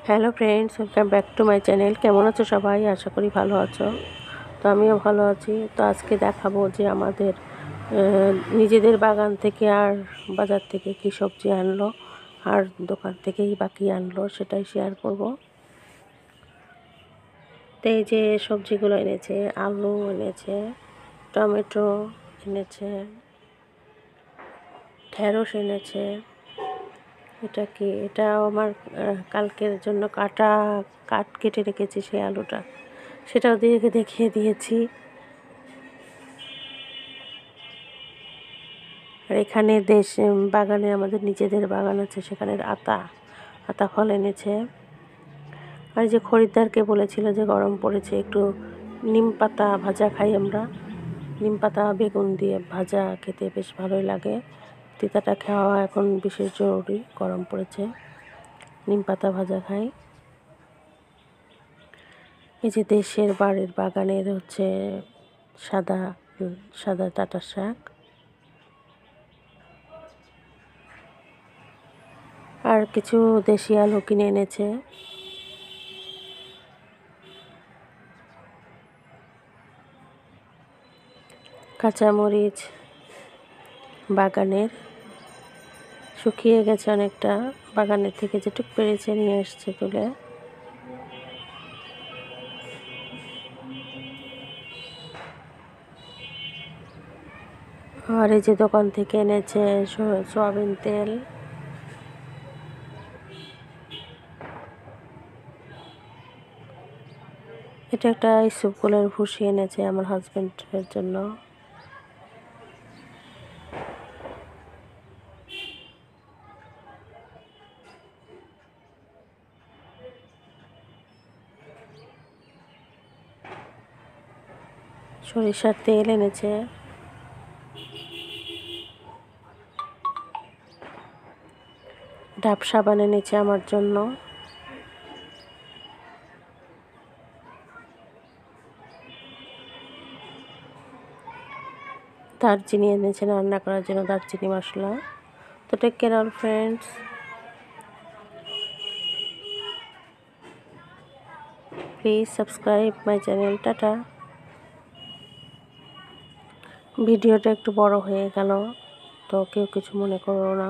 Hello friends, welcome back to my channel. কেমন আছো সবাই? আশা করি ভালো আছো। তো আমিও ভালো আছি। তো আজকে দেখাবো যে আমাদের নিজেদের বাগান থেকে আর বাজার থেকে কী সবজি আনলো আর দোকান থেকেই বা কী আনলো সেটাই শেয়ার করব। তো এই যে সবজিগুলো এনেছে, আলু এনেছে, টমেটো এনেছে, ঢেঁড়স এনেছে। এটা কি? এটাও আমার কালকের জন্য কেটে রেখেছি সেই আলুটা, সেটাও দেখিয়ে দিয়েছি। আর এখানে বাগানে আমাদের নিজেদের বাগান আছে, সেখানে আতা ফল এনেছে। আর যে খরিদ্দারকে বলেছিল যে গরম পড়েছে, একটু নিম পাতা ভাজা খাই আমরা। নিম পাতা বেগুন দিয়ে ভাজা খেতে বেশ ভালোই লাগে। তিতাটা খাওয়া এখন বিশেষ জরুরি, গরম পড়েছে। নিম পাতা ভাজা খাই। এই যে দেশের বাড়ির বাগানের হচ্ছে সাদা সাদা ডাঁটা শাক। আর কিছু দেশি আলু কিনে এনেছে। কাঁচামরিচ বাগানের, শুকিয়ে গেছে অনেকটা, বাগানের থেকে যেটুক পেরেছে নিয়ে এসছে তুলে। আর এই যে দোকান থেকে এনেছে সয়াবিন তেল। এটা একটা ইসবগুলের ভুসি এনেছে আমার হাজব্যান্ডের জন্য। সরিষার তেল এনেছে। ডাব সাবান এনেছে আমার জন্য। দারচিনি এনেছে রান্না করার জন্য, দারচিনি মশলা। তো take care all friends, please subscribe my channel. Tata. ভিডিওটা একটু বড় হয়ে গেল, তো কেউ কিছু মনে করো না।